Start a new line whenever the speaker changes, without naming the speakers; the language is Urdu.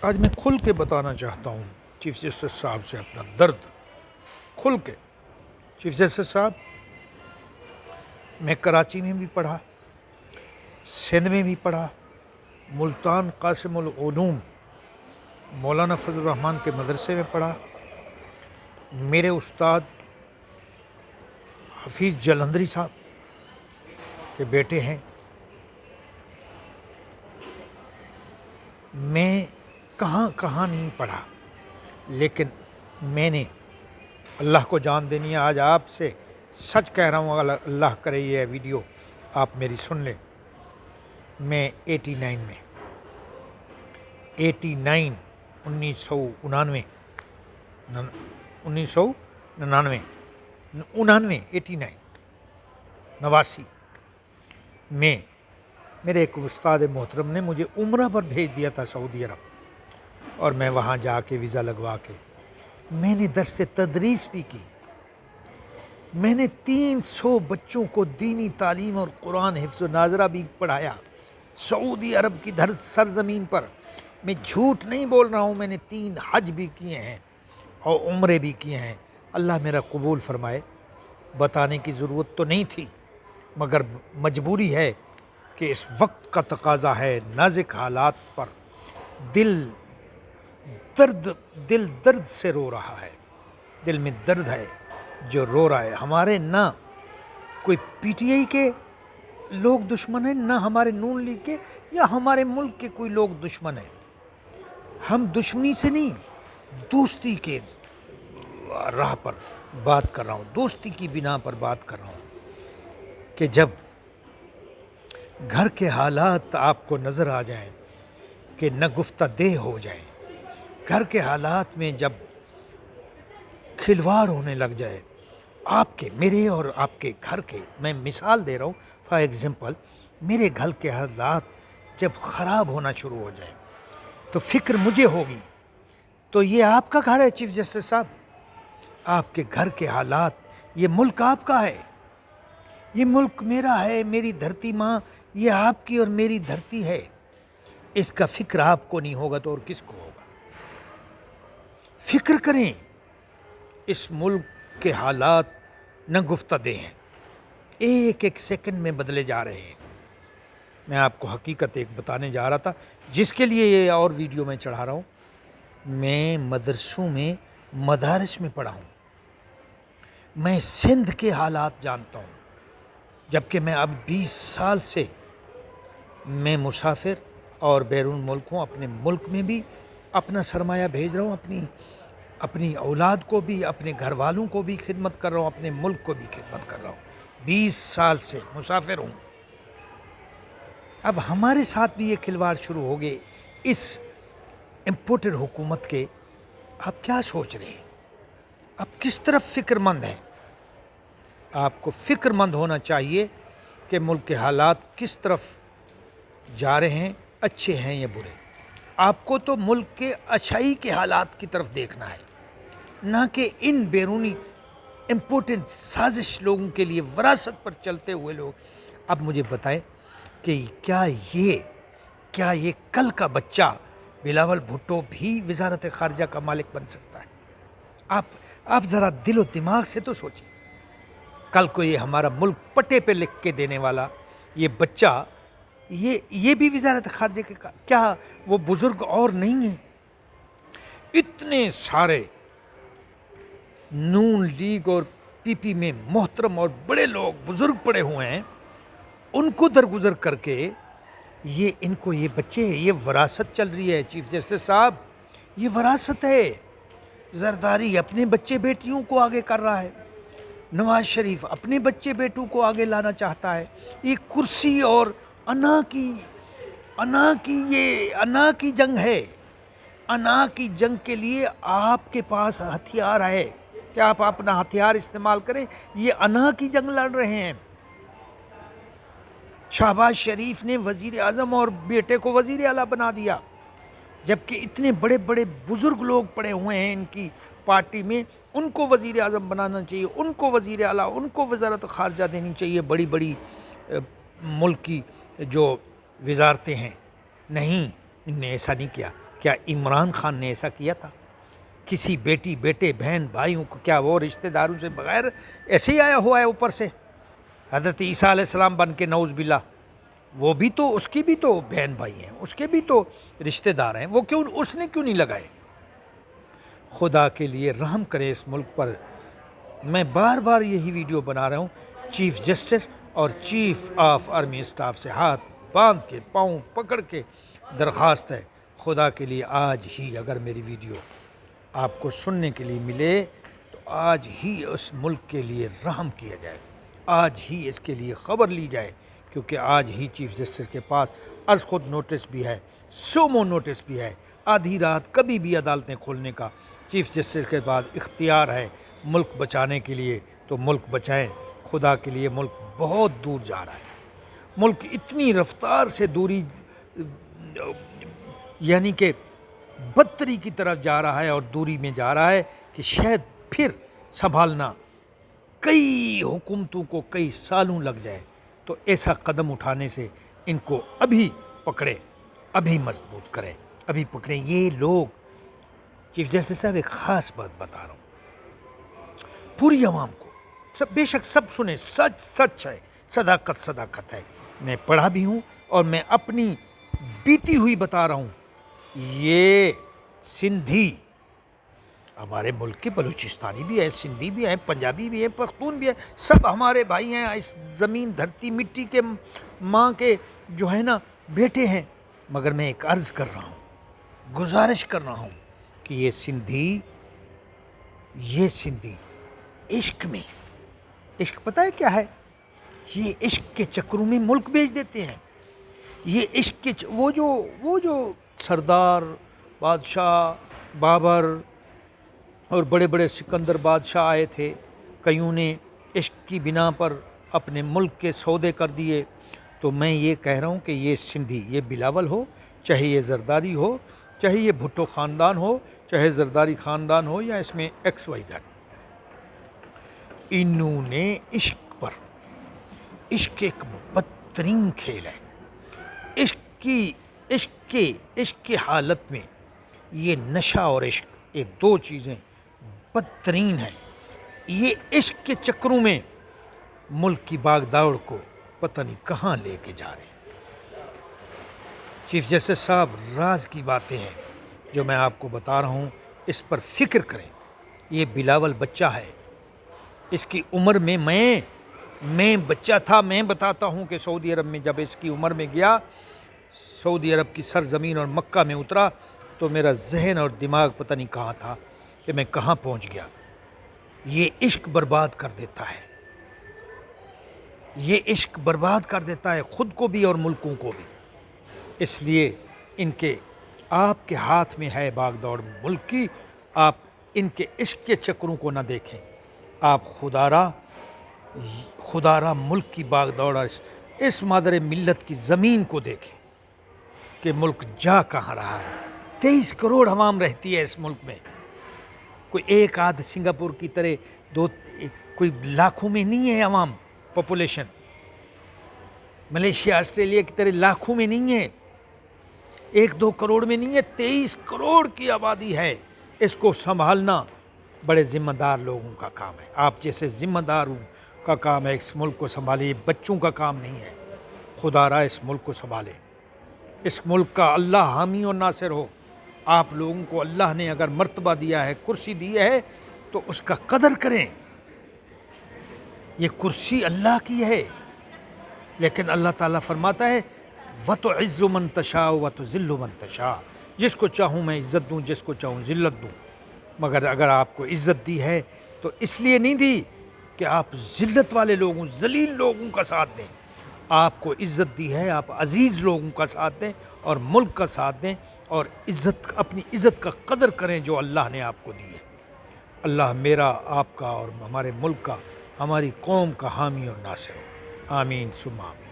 آج میں کھل کے بتانا چاہتا ہوں چیف جسٹس صاحب سے اپنا درد کھل کے۔ چیف جسٹس صاحب، میں کراچی میں بھی پڑھا، سندھ میں بھی پڑھا، ملتان قاسم العلوم مولانا فضل الرحمان کے مدرسے میں پڑھا۔ میرے استاد حفیظ جلندری صاحب کے بیٹے ہیں۔ میں کہاں نہیں پڑھا، لیکن میں نے اللہ کو جان دینی ہے۔ آج آپ سے سچ کہہ رہا ہوں، اللہ کرے یہ ویڈیو آپ میری سن لیں۔ میں 89 میں میرے ایک استاد محترم نے مجھے عمرہ پر بھیج دیا تھا سعودی عرب، اور میں وہاں جا کے ویزا لگوا کے میں نے درس تدریس بھی کی۔ میں نے 300 بچوں کو دینی تعلیم اور قرآن حفظ و ناظرہ بھی پڑھایا سعودی عرب کی سرزمین پر۔ میں جھوٹ نہیں بول رہا ہوں، میں نے 3 حج بھی کیے ہیں اور عمرے بھی کیے ہیں۔ اللہ میرا قبول فرمائے۔ بتانے کی ضرورت تو نہیں تھی، مگر مجبوری ہے کہ اس وقت کا تقاضا ہے۔ نازک حالات پر دل درد سے رو رہا ہے، دل میں درد ہے جو رو رہا ہے۔ ہمارے نہ کوئی پی ٹی آئی کے لوگ دشمن ہیں، نہ ہمارے نون لیگ کے یا ہمارے ملک کے کوئی لوگ دشمن ہیں۔ ہم دشمنی سے نہیں، دوستی کے راہ پر بات کر رہا ہوں، دوستی کی بنا پر بات کر رہا ہوں کہ جب گھر کے حالات آپ کو نظر آ جائیں کہ نہ گفتہ دہ ہو جائیں، گھر کے حالات میں جب کھلواڑ ہونے لگ جائے آپ کے، میرے اور آپ کے گھر کے، میں مثال دے رہا ہوں فار ایگزامپل، میرے گھر کے حالات جب خراب ہونا شروع ہو جائے تو فکر مجھے ہوگی۔ تو یہ آپ کا گھر ہے چیف جسٹس صاحب، آپ کے گھر کے حالات، یہ ملک آپ کا ہے، یہ ملک میرا ہے، میری دھرتی ماں یہ آپ کی اور میری دھرتی ہے۔ اس کا فکر آپ کو نہیں ہوگا تو اور کس کو ہوگا؟ فکر کریں، اس ملک کے حالات نہ گفتہ دہ ہیں، ایک ایک سیکنڈ میں بدلے جا رہے ہیں۔ میں آپ کو حقیقت ایک بتانے جا رہا تھا، جس کے لیے یہ اور ویڈیو میں چڑھا رہا ہوں۔ میں مدرسوں میں، مدارس میں پڑھا ہوں، میں سندھ کے حالات جانتا ہوں، جبکہ میں اب 20 سال سے میں مسافر اور بیرون ملک ہوں۔ اپنے ملک میں بھی اپنا سرمایہ بھیج رہا ہوں، اپنی اولاد کو بھی، اپنے گھر والوں کو بھی خدمت کر رہا ہوں، اپنے ملک کو بھی خدمت کر رہا ہوں۔ 20 سال سے مسافر ہوں۔ اب ہمارے ساتھ بھی یہ کھلواڑ شروع ہو گئے اس امپورٹڈ حکومت کے۔ آپ کیا سوچ رہے ہیں؟ آپ کس طرف فکر مند ہیں؟ آپ کو فکر مند ہونا چاہیے کہ ملک کے حالات کس طرف جا رہے ہیں، اچھے ہیں یا برے۔ آپ کو تو ملک کے اچھائی کے حالات کی طرف دیکھنا ہے، نہ کہ ان بیرونی امپورٹنٹ سازش لوگوں کے لیے وراثت پر چلتے ہوئے لوگ۔ اب مجھے بتائیں کہ کیا یہ کل کا بچہ بلاول بھٹو بھی وزارت خارجہ کا مالک بن سکتا ہے؟ آپ ذرا دل و دماغ سے تو سوچیں۔ کل کو یہ ہمارا ملک پٹے پہ لکھ کے دینے والا یہ بچہ، یہ بھی وزارت خارجہ کے کیا وہ بزرگ اور نہیں ہیں؟ اتنے سارے نون لیگ اور پی پی میں محترم اور بڑے لوگ بزرگ پڑے ہوئے ہیں، ان کو درگزر کر کے ان کو یہ بچے، یہ وراثت چل رہی ہے چیف جسٹس صاحب، یہ وراثت ہے۔ زرداری اپنے بچے بیٹیوں کو آگے کر رہا ہے، نواز شریف اپنے بچے بیٹوں کو آگے لانا چاہتا ہے۔ یہ کرسی اور انا کی جنگ ہے۔ انا کی جنگ کے لیے آپ کے پاس ہتھیار ہے کہ آپ اپنا ہتھیار استعمال کریں۔ یہ انا کی جنگ لڑ رہے ہیں۔ شہباز شریف نے وزیر اعظم اور بیٹے کو وزیر اعلیٰ بنا دیا، جبکہ اتنے بڑے بڑے بزرگ لوگ پڑے ہوئے ہیں ان کی پارٹی میں، ان کو وزیر اعظم بنانا چاہیے، ان کو وزیر اعلیٰ، ان کو وزارت خارجہ دینی چاہیے، بڑی بڑی ملک کی جو وزارتیں ہیں۔ نہیں، ان نے ایسا نہیں کیا۔ کیا عمران خان نے ایسا کیا تھا؟ کسی بیٹی بیٹے بہن بھائیوں کو کیا وہ رشتہ داروں سے بغیر ایسے ہی آیا ہوا ہے اوپر سے؟ حضرت عیسیٰ علیہ السلام بن کے نعوذ باللہ، وہ بھی تو اس کی بھی تو بہن بھائی ہیں، اس کے بھی تو رشتہ دار ہیں، وہ کیوں اس نے کیوں نہیں لگائے؟ خدا کے لیے رحم کرے اس ملک پر۔ میں بار بار یہی ویڈیو بنا رہا ہوں، چیف جسٹس اور چیف آف آرمی اسٹاف سے ہاتھ باندھ کے پاؤں پکڑ کے درخواست ہے، خدا کے لیے آج ہی اگر میری ویڈیو آپ کو سننے کے لیے ملے تو آج ہی اس ملک کے لیے رحم کیا جائے، آج ہی اس کے لیے خبر لی جائے، کیونکہ آج ہی چیف جسٹس کے پاس از خود نوٹس بھی ہے، سومو نوٹس بھی ہے، آدھی رات کبھی بھی عدالتیں کھولنے کا چیف جسٹس کے بعد اختیار ہے ملک بچانے کے لیے، تو ملک بچائیں۔ خدا کے لیے ملک بہت دور جا رہا ہے، ملک اتنی رفتار سے دوری یعنی کہ بدتری کی طرف جا رہا ہے اور دوری میں جا رہا ہے کہ شاید پھر سنبھالنا کئی حکومتوں کو کئی سالوں لگ جائے۔ تو ایسا قدم اٹھانے سے ان کو ابھی پکڑے، ابھی مضبوط کریں، ابھی پکڑیں۔ یہ لوگ چیف جسٹس صاحب ایک خاص بات بتا رہا ہوں پوری عوام کو، سب بے شک سب سنیں، سچ سچ ہے، صداقت صداقت ہے، میں پڑھا بھی ہوں اور میں اپنی بیتی ہوئی بتا رہا ہوں۔ یہ سندھی ہمارے ملک کے بلوچستانی بھی ہیں، سندھی بھی ہیں، پنجابی بھی ہیں، پختون بھی ہیں، سب ہمارے بھائی ہیں، اس زمین دھرتی مٹی کے ماں کے جو ہے نا بیٹے ہیں، مگر میں ایک عرض کر رہا ہوں، گزارش کر رہا ہوں کہ یہ سندھی عشق میں، عشق پتہ ہے کیا ہے؟ یہ عشق کے چکروں میں ملک بیچ دیتے ہیں۔ یہ عشق کے وہ جو سردار بادشاہ بابر اور بڑے بڑے سکندر بادشاہ آئے تھے، کئیوں نے عشق کی بنا پر اپنے ملک کے سودے کر دیے، تو میں یہ کہہ رہا ہوں کہ یہ سندھی، یہ بلاول ہو، چاہے یہ زرداری ہو، چاہے یہ بھٹو خاندان ہو، چاہے زرداری خاندان ہو، یا اس میں ایکس وائی زیڈ، انہوں نے عشق پر، عشق ایک بدترین کھیل ہے، عشق کی حالت میں یہ نشہ اور عشق، یہ دو چیزیں بدترین ہیں۔ یہ عشق کے چکروں میں ملک کی باغ دوڑ کو پتہ نہیں کہاں لے کے جا رہے ہیں۔ چیف جسٹس صاحب، راز کی باتیں ہیں جو میں آپ کو بتا رہا ہوں، اس پر فکر کریں۔ یہ بلاول بچہ ہے، اس کی عمر میں میں بچہ تھا، میں بتاتا ہوں کہ سعودی عرب میں جب اس کی عمر میں گیا، سعودی عرب کی سرزمین اور مکہ میں اترا، تو میرا ذہن اور دماغ پتہ نہیں کہاں تھا کہ میں کہاں پہنچ گیا۔ یہ عشق برباد کر دیتا ہے، یہ عشق برباد کر دیتا ہے خود کو بھی اور ملکوں کو بھی۔ اس لیے آپ کے ہاتھ میں ہے باغ دوڑ ملک کی، آپ ان کے عشق کے چکروں کو نہ دیکھیں، آپ خدا را ملک کی باغ دوڑ اس مادر ملت کی زمین کو دیکھیں کہ ملک جا کہاں رہا ہے۔ 23 کروڑ عوام رہتی ہے اس ملک میں، کوئی ایک آدھ سنگاپور کی طرح کوئی لاکھوں میں نہیں ہے عوام، پاپولیشن ملیشیا آسٹریلیا کی طرح لاکھوں میں نہیں ہے، 1-2 کروڑ میں نہیں ہے، 23 کروڑ کی آبادی ہے۔ اس کو سنبھالنا بڑے ذمہ دار لوگوں کا کام ہے، آپ جیسے ذمہ داروں کا کام ہے اس ملک کو سنبھالے، بچوں کا کام نہیں ہے۔ خدا را اس ملک کو سنبھالے، اس ملک کا اللہ حامی اور ناصر ہو۔ آپ لوگوں کو اللہ نے اگر مرتبہ دیا ہے، کرسی دی ہے، تو اس کا قدر کریں۔ یہ کرسی اللہ کی ہے، لیکن اللہ تعالیٰ فرماتا ہے وَتُعِزُّ مَن تَشَاءُ وَتُذِلُّ مَن تَشَاءُ، جس کو چاہوں میں عزت دوں، جس کو چاہوں ذلت دوں۔ مگر اگر آپ کو عزت دی ہے تو اس لیے نہیں دی کہ آپ ذلت والے لوگوں، ذلیل لوگوں کا ساتھ دیں۔ آپ کو عزت دی ہے، آپ عزیز لوگوں کا ساتھ دیں اور ملک کا ساتھ دیں، اور اپنی عزت کا قدر کریں جو اللہ نے آپ کو دی ہے۔ اللہ میرا، آپ کا اور ہمارے ملک کا، ہماری قوم کا حامی اور ناصر ہو، آمین ثم آمین۔